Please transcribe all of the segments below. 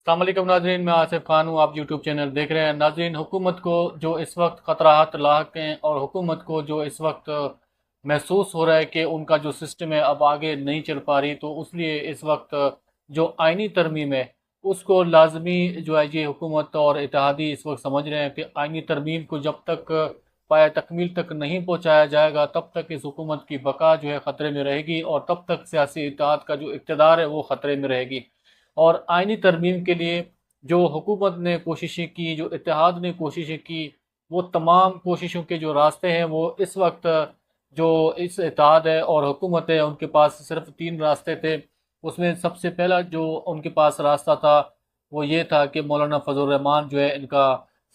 السلام علیکم ناظرین، میں آصف خان ہوں۔ آپ یوٹیوب چینل دیکھ رہے ہیں۔ ناظرین، حکومت کو جو اس وقت خطرات لاحق ہیں اور حکومت کو جو اس وقت محسوس ہو رہا ہے کہ ان کا جو سسٹم ہے اب آگے نہیں چل پا رہی، تو اس لیے اس وقت جو آئینی ترمیم ہے اس کو لازمی جو ہے یہ حکومت اور اتحادی اس وقت سمجھ رہے ہیں کہ آئینی ترمیم کو جب تک پایہ تکمیل تک نہیں پہنچایا جائے گا تب تک اس حکومت کی بقا جو ہے خطرے میں رہے گی، اور تب تک سیاسی اتحاد کا جو اقتدار ہے وہ خطرے میں رہے گی۔ اور آئینی ترمیم کے لیے جو حکومت نے کوششیں کی، جو اتحاد نے کوششیں کی، وہ تمام کوششوں کے جو راستے ہیں وہ اس وقت جو اس اتحاد ہے اور حکومت ہے ان کے پاس صرف تین راستے تھے۔ اس میں سب سے پہلا جو ان کے پاس راستہ تھا وہ یہ تھا کہ مولانا فضل الرحمان جو ہے ان کا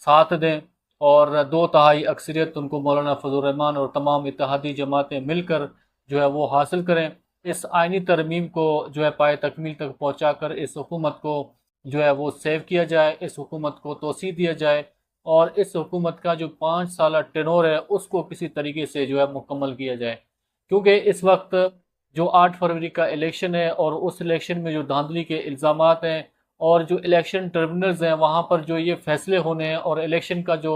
ساتھ دیں، اور دو تہائی اکثریت ان کو مولانا فضل الرحمان اور تمام اتحادی جماعتیں مل کر جو ہے وہ حاصل کریں۔ اس آئینی ترمیم کو جو ہے پائے تکمیل تک پہنچا کر اس حکومت کو جو ہے وہ سیو کیا جائے، اس حکومت کو توسیع دیا جائے، اور اس حکومت کا جو 5 سالہ ٹینور ہے اس کو کسی طریقے سے جو ہے مکمل کیا جائے۔ کیونکہ اس وقت جو 8 فروری کا الیکشن ہے اور اس الیکشن میں جو دھاندلی کے الزامات ہیں، اور جو الیکشن ٹربیونلز ہیں وہاں پر جو یہ فیصلے ہونے ہیں، اور الیکشن کا جو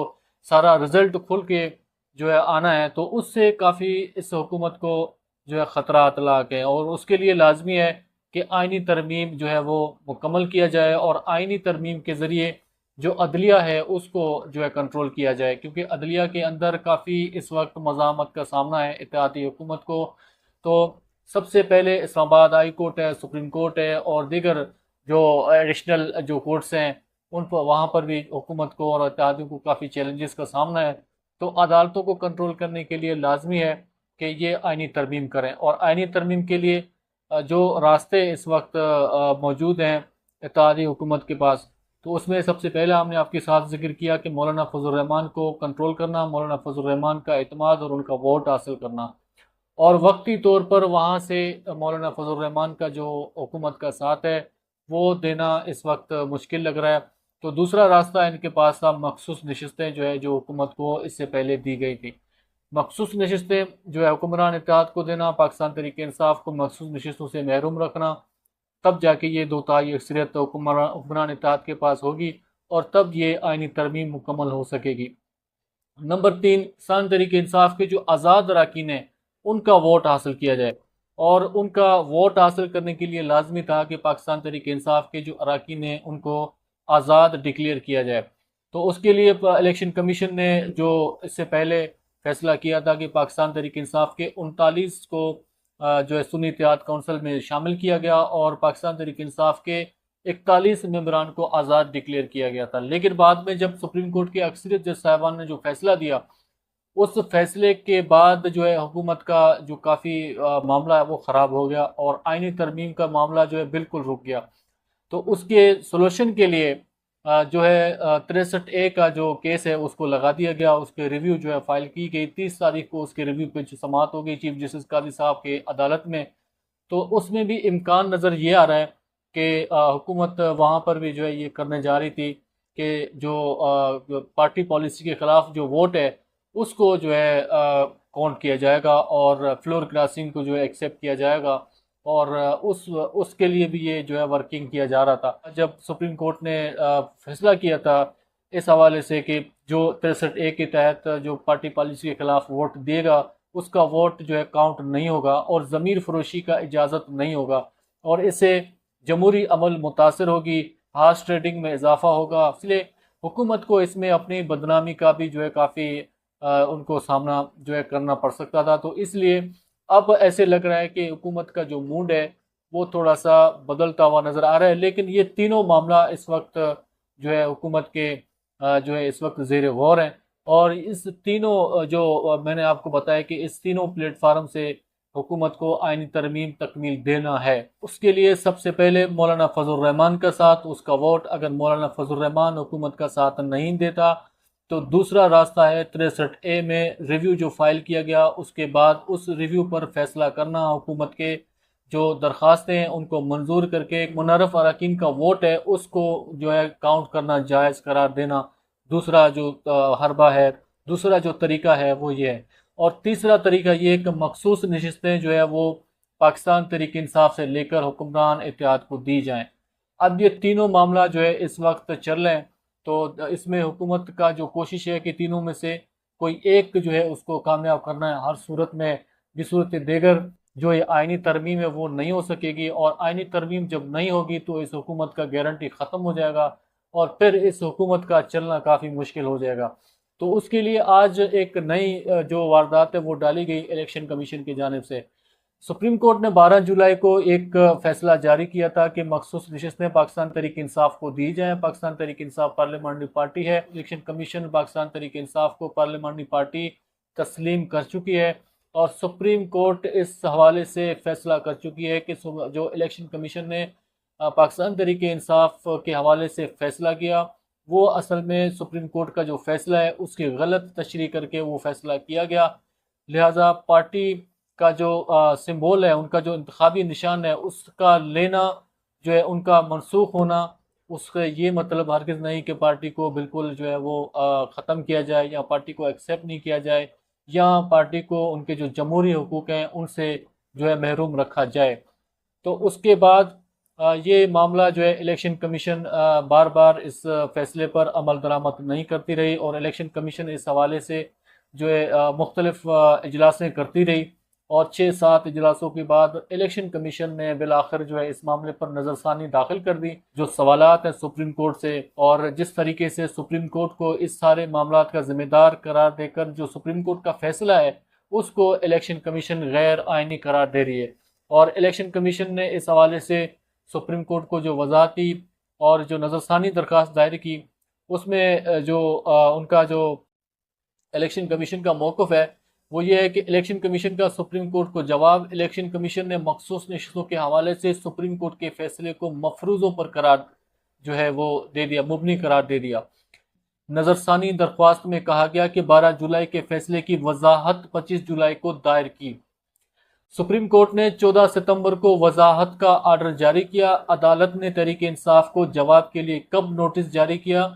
سارا رزلٹ کھل کے جو ہے آنا ہے، تو اس سے کافی اس حکومت کو جو ہے خطرات لاحق ہیں، اور اس کے لیے لازمی ہے کہ آئینی ترمیم جو ہے وہ مکمل کیا جائے، اور آئینی ترمیم کے ذریعے جو عدلیہ ہے اس کو جو ہے کنٹرول کیا جائے، کیونکہ عدلیہ کے اندر کافی اس وقت مزاحمت کا سامنا ہے اتحادی حکومت کو۔ تو سب سے پہلے اسلام آباد ہائی کورٹ ہے، سپریم کورٹ ہے، اور دیگر جو ایڈیشنل جو کورٹس ہیں ان پر، وہاں پر بھی حکومت کو اور اتحادیوں کو کافی چیلنجز کا سامنا ہے۔ تو عدالتوں کو کنٹرول کرنے کے لیے لازمی ہے کہ یہ آئینی ترمیم کریں، اور آئینی ترمیم کے لیے جو راستے اس وقت موجود ہیں اتحادی حکومت کے پاس، تو اس میں سب سے پہلے ہم نے آپ کے ساتھ ذکر کیا کہ مولانا فضل الرحمان کو کنٹرول کرنا، مولانا فضل الرحمان کا اعتماد اور ان کا ووٹ حاصل کرنا، اور وقتی طور پر وہاں سے مولانا فضل الرحمان کا جو حکومت کا ساتھ ہے وہ دینا اس وقت مشکل لگ رہا ہے۔ تو دوسرا راستہ ان کے پاس تھا مخصوص نشستیں جو ہے جو حکومت کو اس سے پہلے دی گئی تھی۔ مخصوص نشستیں جو ہے حکمران اتحاد کو دینا، پاکستان تحریک انصاف کو مخصوص نشستوں سے محروم رکھنا، تب جا کے یہ دو تہائی اکثریت حکمران اتحاد کے پاس ہوگی، اور تب یہ آئینی ترمیم مکمل ہو سکے گی۔ نمبر 3، پاکستان تحریک انصاف کے جو آزاد اراکین ہیں ان کا ووٹ حاصل کیا جائے، اور ان کا ووٹ حاصل کرنے کے لیے لازمی تھا کہ پاکستان تحریک انصاف کے جو اراکین ہیں ان کو آزاد ڈکلیئر کیا جائے۔ تو اس کے لیے الیکشن کمیشن نے جو اس سے پہلے فیصلہ کیا تھا کہ پاکستان تحریک انصاف کے 39 کو جو ہے سنی اتحاد کونسل میں شامل کیا گیا، اور پاکستان تحریک انصاف کے 41 ممبران کو آزاد ڈکلیئر کیا گیا تھا۔ لیکن بعد میں جب سپریم کورٹ کی اکثریت جج صاحبان نے جو فیصلہ دیا، اس فیصلے کے بعد جو ہے حکومت کا جو کافی معاملہ ہے وہ خراب ہو گیا، اور آئینی ترمیم کا معاملہ جو ہے بالکل رک گیا۔ تو اس کے سولوشن کے لیے جو ہے 63A کا جو کیس ہے اس کو لگا دیا گیا، اس کے ریویو جو ہے فائل کی گئی، 30 تاریخ کو اس کے ریویو پہ سماعت ہو گئی چیف جسٹس قاضی صاحب کے عدالت میں۔ تو اس میں بھی امکان نظر یہ آ رہا ہے کہ حکومت وہاں پر بھی جو ہے یہ کرنے جا رہی تھی کہ جو پارٹی پالیسی کے خلاف جو ووٹ ہے اس کو جو ہے کاؤنٹ کیا جائے گا، اور فلور کراسنگ کو جو ہے ایکسیپٹ کیا جائے گا، اور اس کے لیے بھی یہ جو ہے ورکنگ کیا جا رہا تھا۔ جب سپریم کورٹ نے فیصلہ کیا تھا اس حوالے سے کہ جو 63A کے تحت جو پارٹی پالیسی کے خلاف ووٹ دے گا اس کا ووٹ جو ہے کاؤنٹ نہیں ہوگا، اور ضمیر فروشی کا اجازت نہیں ہوگا، اور اس سے جمہوری عمل متاثر ہوگی، ہارس ٹریڈنگ میں اضافہ ہوگا۔ اس لیے حکومت کو اس میں اپنی بدنامی کا بھی جو ہے کافی ان کو سامنا جو ہے کرنا پڑ سکتا تھا۔ تو اس لیے اب ایسے لگ رہا ہے کہ حکومت کا جو موڈ ہے وہ تھوڑا سا بدلتا ہوا نظر آ رہا ہے، لیکن یہ تینوں معاملہ اس وقت جو ہے حکومت کے جو ہے اس وقت زیر غور ہیں، اور اس تینوں جو میں نے آپ کو بتایا کہ اس تینوں پلیٹ فارم سے حکومت کو آئینی ترمیم تکمیل دینا ہے۔ اس کے لیے سب سے پہلے مولانا فضل الرحمان کا ساتھ، اس کا ووٹ۔ اگر مولانا فضل الرحمان حکومت کا ساتھ نہیں دیتا تو دوسرا راستہ ہے 63A میں ریویو جو فائل کیا گیا اس کے بعد اس ریویو پر فیصلہ کرنا، حکومت کے جو درخواستیں ہیں ان کو منظور کر کے ایک منحرف اراکین کا ووٹ ہے اس کو جو ہے کاؤنٹ کرنا، جائز قرار دینا۔ دوسرا جو حربہ ہے، دوسرا جو طریقہ ہے وہ یہ ہے۔ اور تیسرا طریقہ یہ کہ مخصوص نشستیں جو ہے وہ پاکستان تحریک انصاف سے لے کر حکمران اتحاد کو دی جائیں۔ اب یہ تینوں معاملہ جو ہے اس وقت چل رہے ہیں، تو اس میں حکومت کا جو کوشش ہے کہ تینوں میں سے کوئی ایک جو ہے اس کو کامیاب کرنا ہے۔ ہر صورت میں بصورت دیگر جو یہ آئینی ترمیم ہے وہ نہیں ہو سکے گی، اور آئینی ترمیم جب نہیں ہوگی تو اس حکومت کا گارنٹی ختم ہو جائے گا، اور پھر اس حکومت کا چلنا کافی مشکل ہو جائے گا۔ تو اس کے لیے آج ایک نئی جو واردات ہے وہ ڈالی گئی الیکشن کمیشن کی جانب سے۔ سپریم کورٹ نے 12 جولائی کو ایک فیصلہ جاری کیا تھا کہ مخصوص نشستیں پاکستان تحریک انصاف کو دی جائیں۔ پاکستان تحریک انصاف پارلیمانری پارٹی ہے، الیکشن کمیشن پاکستان تحریک انصاف کو پارلیمانری پارٹی تسلیم کر چکی ہے، اور سپریم کورٹ اس حوالے سے فیصلہ کر چکی ہے کہ جو الیکشن کمیشن نے پاکستان تحریک انصاف کے حوالے سے فیصلہ کیا، وہ اصل میں سپریم کورٹ کا جو فیصلہ ہے اس کی غلط تشریح کر کے وہ فیصلہ کیا گیا۔ لہٰذا پارٹی کا جو سمبول ہے، ان کا جو انتخابی نشان ہے، اس کا لینا جو ہے ان کا منسوخ ہونا، اس کا یہ مطلب ہرگز نہیں کہ پارٹی کو بالکل جو ہے وہ ختم کیا جائے، یا پارٹی کو ایکسیپٹ نہیں کیا جائے، یا پارٹی کو ان کے جو جمہوری حقوق ہیں ان سے جو ہے محروم رکھا جائے۔ تو اس کے بعد یہ معاملہ جو ہے الیکشن کمیشن بار بار اس فیصلے پر عمل درآمد نہیں کرتی رہی، اور الیکشن کمیشن اس حوالے سے جو ہے مختلف اجلاسیں کرتی رہی، اور 6-7 اجلاسوں کے بعد الیکشن کمیشن نے بالآخر جو ہے اس معاملے پر نظر ثانی داخل کر دی۔ جو سوالات ہیں سپریم کورٹ سے، اور جس طریقے سے سپریم کورٹ کو اس سارے معاملات کا ذمہ دار قرار دے کر جو سپریم کورٹ کا فیصلہ ہے اس کو الیکشن کمیشن غیر آئینی قرار دے رہی ہے، اور الیکشن کمیشن نے اس حوالے سے سپریم کورٹ کو جو وضاحتی اور جو نظر ثانی درخواست دائر کی، اس میں جو ان کا جو الیکشن کمیشن کا موقف ہے وہ یہ ہے کہ الیکشن کمیشن کا سپریم کورٹ کو جواب: الیکشن کمیشن نے مخصوص نشستوں کے حوالے سے سپریم کورٹ کے فیصلے کو مفروضوں پر قرار جو ہے وہ دے دیا، مبنی قرار دے دیا۔ نظر ثانی درخواست میں کہا گیا کہ 12 جولائی کے فیصلے کی وضاحت 25 جولائی کو دائر کی۔ سپریم کورٹ نے 14 ستمبر کو وضاحت کا آرڈر جاری کیا۔ عدالت نے تحریک انصاف کو جواب کے لیے کب نوٹس جاری کیا؟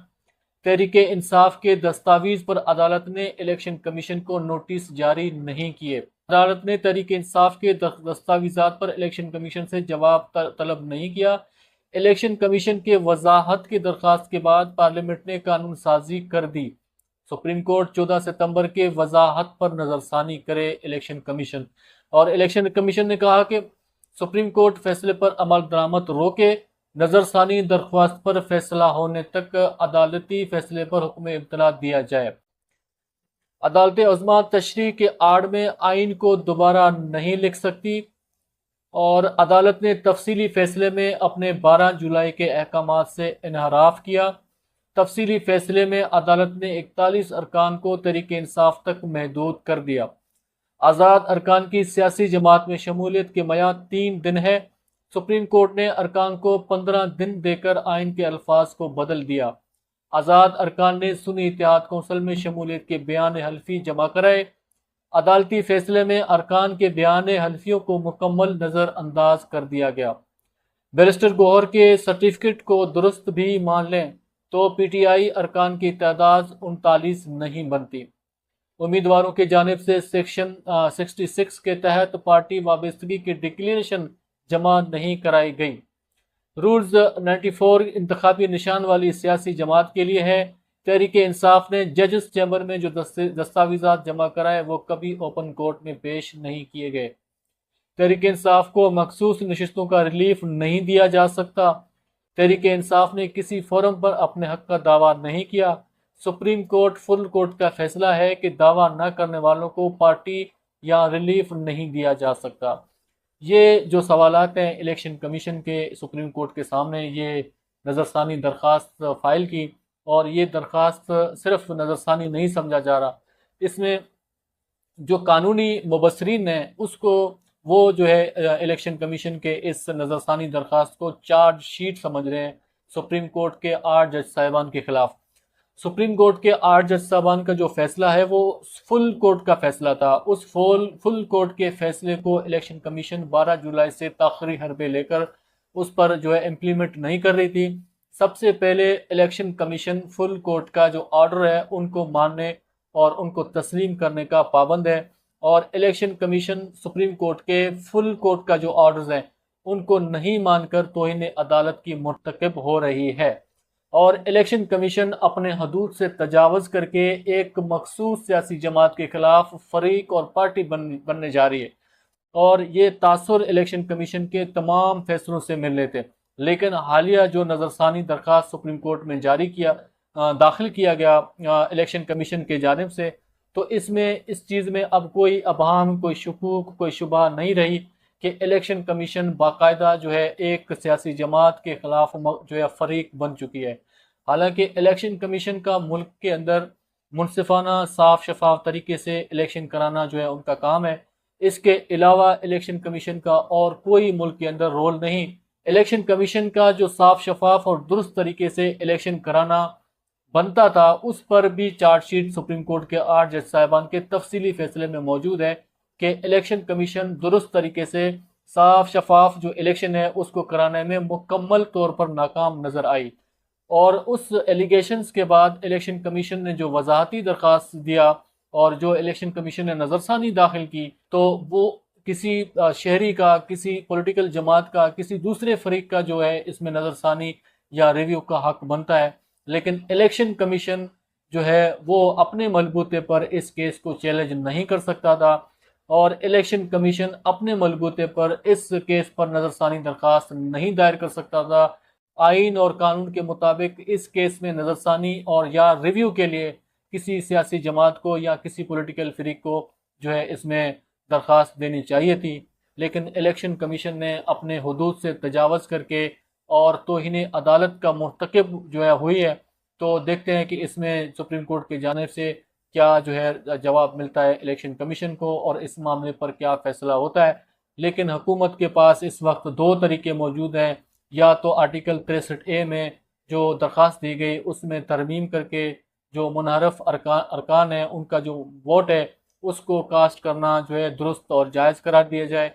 تحریک انصاف کے دستاویز پر عدالت نے الیکشن کمیشن کو نوٹس جاری نہیں کیے۔ عدالت نے تحریک انصاف کے دستاویزات پر الیکشن کمیشن سے جواب طلب نہیں کیا۔ الیکشن کمیشن کے وضاحت کی درخواست کے بعد پارلیمنٹ نے قانون سازی کر دی۔ سپریم کورٹ 14 ستمبر کے وضاحت پر نظر ثانی کرے الیکشن کمیشن، اور الیکشن کمیشن نے کہا کہ سپریم کورٹ فیصلے پر عمل درآمد روکے، نظر ثانی درخواست پر فیصلہ ہونے تک عدالتی فیصلے پر حکم امتناع دیا جائے۔ عدالت عظمیٰ تشریح کے آڑ میں آئین کو دوبارہ نہیں لکھ سکتی، اور عدالت نے تفصیلی فیصلے میں اپنے 12 جولائی کے احکامات سے انحراف کیا۔ تفصیلی فیصلے میں عدالت نے 41 ارکان کو تحریک انصاف تک محدود کر دیا۔ آزاد ارکان کی سیاسی جماعت میں شمولیت کی میعاد 3 دن ہے۔ سپریم کورٹ نے ارکان کو 15 دن دے کر آئین کے الفاظ کو بدل دیا۔ آزاد ارکان نے سنی اتحاد کونسل میں شمولیت کے بیان حلفی جمع کرائے۔ عدالتی فیصلے میں ارکان کے بیان حلفیوں کو مکمل نظر انداز کر دیا گیا۔ بیرسٹر گوہر کے سرٹیفکیٹ کو درست بھی مان لیں تو پی ٹی آئی ارکان کی تعداد 39 نہیں بنتی۔ امیدواروں کی جانب سے سیکشن 66 کے تحت پارٹی وابستگی کی ڈکلیریشن جمع نہیں کرائی گئی۔ رولز 94 انتخابی نشان والی سیاسی جماعت کے لیے ہے۔ تحریک انصاف نے ججز چیمبر میں جو دستاویزات جمع کرائے وہ کبھی اوپن کورٹ میں پیش نہیں کیے گئے۔ تحریک انصاف کو مخصوص نشستوں کا ریلیف نہیں دیا جا سکتا۔ تحریک انصاف نے کسی فورم پر اپنے حق کا دعویٰ نہیں کیا۔ سپریم کورٹ فل کورٹ کا فیصلہ ہے کہ دعویٰ نہ کرنے والوں کو پارٹی یا ریلیف نہیں دیا جا سکتا۔ یہ جو سوالات ہیں الیکشن کمیشن کے سپریم کورٹ کے سامنے، یہ نظر ثانی درخواست فائل کی، اور یہ درخواست صرف نظر ثانی نہیں سمجھا جا رہا، اس میں جو قانونی مبصرین ہیں اس کو وہ جو ہے الیکشن کمیشن کے اس نظر ثانی درخواست کو چارج شیٹ سمجھ رہے ہیں سپریم کورٹ کے 8 جج صاحبان کے خلاف۔ سپریم کورٹ کے 8 جج صاحبان کا جو فیصلہ ہے وہ فل کورٹ کا فیصلہ تھا۔ اس فل کورٹ کے فیصلے کو الیکشن کمیشن 12 جولائی سے تاخیری حربے لے کر اس پر جو ہے امپلیمنٹ نہیں کر رہی تھی۔ سب سے پہلے الیکشن کمیشن فل کورٹ کا جو آرڈر ہے ان کو ماننے اور ان کو تسلیم کرنے کا پابند ہے، اور الیکشن کمیشن سپریم کورٹ کے فل کورٹ کا جو آرڈرز ہیں ان کو نہیں مان کر توہین عدالت کی مرتکب ہو رہی ہے، اور الیکشن کمیشن اپنے حدود سے تجاوز کر کے ایک مخصوص سیاسی جماعت کے خلاف فریق اور پارٹی بننے جا رہی ہے، اور یہ تاثر الیکشن کمیشن کے تمام فیصلوں سے مل لیتے۔ لیکن حالیہ جو نظر ثانی درخواست سپریم کورٹ میں داخل کیا گیا الیکشن کمیشن کے جانب سے، تو اس چیز میں اب کوئی ابہام، کوئی شکوک، کوئی شبہ نہیں رہی کہ الیکشن کمیشن باقاعدہ جو ہے ایک سیاسی جماعت کے خلاف جو ہے فریق بن چکی ہے۔ حالانکہ الیکشن کمیشن کا ملک کے اندر منصفانہ، صاف شفاف طریقے سے الیکشن کرانا جو ہے ان کا کام ہے، اس کے علاوہ الیکشن کمیشن کا اور کوئی ملک کے اندر رول نہیں۔ الیکشن کمیشن کا جو صاف شفاف اور درست طریقے سے الیکشن کرانا بنتا تھا، اس پر بھی چارج شیٹ سپریم کورٹ کے 8 جج صاحبان کے تفصیلی فیصلے میں موجود ہے کہ الیکشن کمیشن درست طریقے سے صاف شفاف جو الیکشن ہے اس کو کرانے میں مکمل طور پر ناکام نظر آئی۔ اور اس ایلیگیشنز کے بعد الیکشن کمیشن نے جو وضاحتی درخواست دیا اور جو الیکشن کمیشن نے نظر ثانی داخل کی، تو وہ کسی شہری کا، کسی پولیٹیکل جماعت کا، کسی دوسرے فریق کا جو ہے اس میں نظر ثانی یا ریویو کا حق بنتا ہے، لیکن الیکشن کمیشن جو ہے وہ اپنے بلبوتے پر اس کیس کو چیلنج نہیں کر سکتا تھا، اور الیکشن کمیشن اپنے بلبوتے پر اس کیس پر نظر ثانی درخواست نہیں دائر کر سکتا تھا۔ آئین اور قانون کے مطابق اس کیس میں نظر ثانی اور یا ریویو کے لیے کسی سیاسی جماعت کو یا کسی پولیٹیکل فریق کو جو ہے اس میں درخواست دینی چاہیے تھی، لیکن الیکشن کمیشن نے اپنے حدود سے تجاوز کر کے اور توہین عدالت کا مرتکب جو ہے ہوئی ہے۔ تو دیکھتے ہیں کہ اس میں سپریم کورٹ کی جانب سے کیا جو ہے جواب ملتا ہے الیکشن کمیشن کو، اور اس معاملے پر کیا فیصلہ ہوتا ہے۔ لیکن حکومت کے پاس اس وقت 2 طریقے موجود ہیں، یا تو آرٹیکل 63A میں جو درخواست دی گئی اس میں ترمیم کر کے جو منحرف ارکان ہیں ان کا جو ووٹ ہے اس کو کاسٹ کرنا جو ہے درست اور جائز قرار دیا جائے۔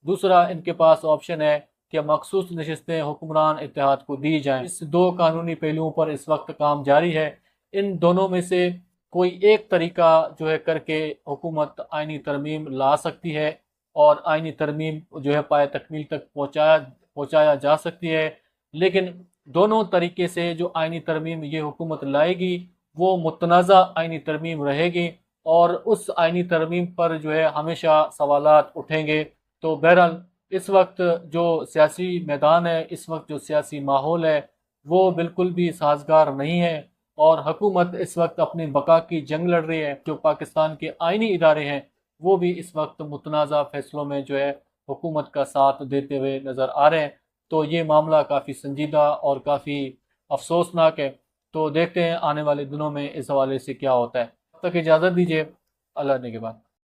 دوسرا ان کے پاس آپشن ہے کہ مخصوص نشستیں حکمران اتحاد کو دی جائیں۔ اس 2 قانونی پہلوؤں پر اس وقت کام جاری ہے۔ ان دونوں میں سے کوئی ایک طریقہ جو ہے کر کے حکومت آئینی ترمیم لا سکتی ہے، اور آئینی ترمیم جو ہے پائے تکمیل تک پہنچایا جا سکتی ہے، لیکن دونوں طریقے سے جو آئینی ترمیم یہ حکومت لائے گی وہ متنازع آئینی ترمیم رہے گی، اور اس آئینی ترمیم پر جو ہے ہمیشہ سوالات اٹھیں گے۔ تو بہرحال اس وقت جو سیاسی میدان ہے، اس وقت جو سیاسی ماحول ہے وہ بالکل بھی سازگار نہیں ہے، اور حکومت اس وقت اپنی بقا کی جنگ لڑ رہی ہے۔ جو پاکستان کے آئینی ادارے ہیں وہ بھی اس وقت متنازع فیصلوں میں جو ہے حکومت کا ساتھ دیتے ہوئے نظر آ رہے ہیں۔ تو یہ معاملہ کافی سنجیدہ اور کافی افسوسناک ہے۔ تو دیکھتے ہیں آنے والے دنوں میں اس حوالے سے کیا ہوتا ہے۔ تب تک اجازت دیجیے، اللہ نے کے بعد۔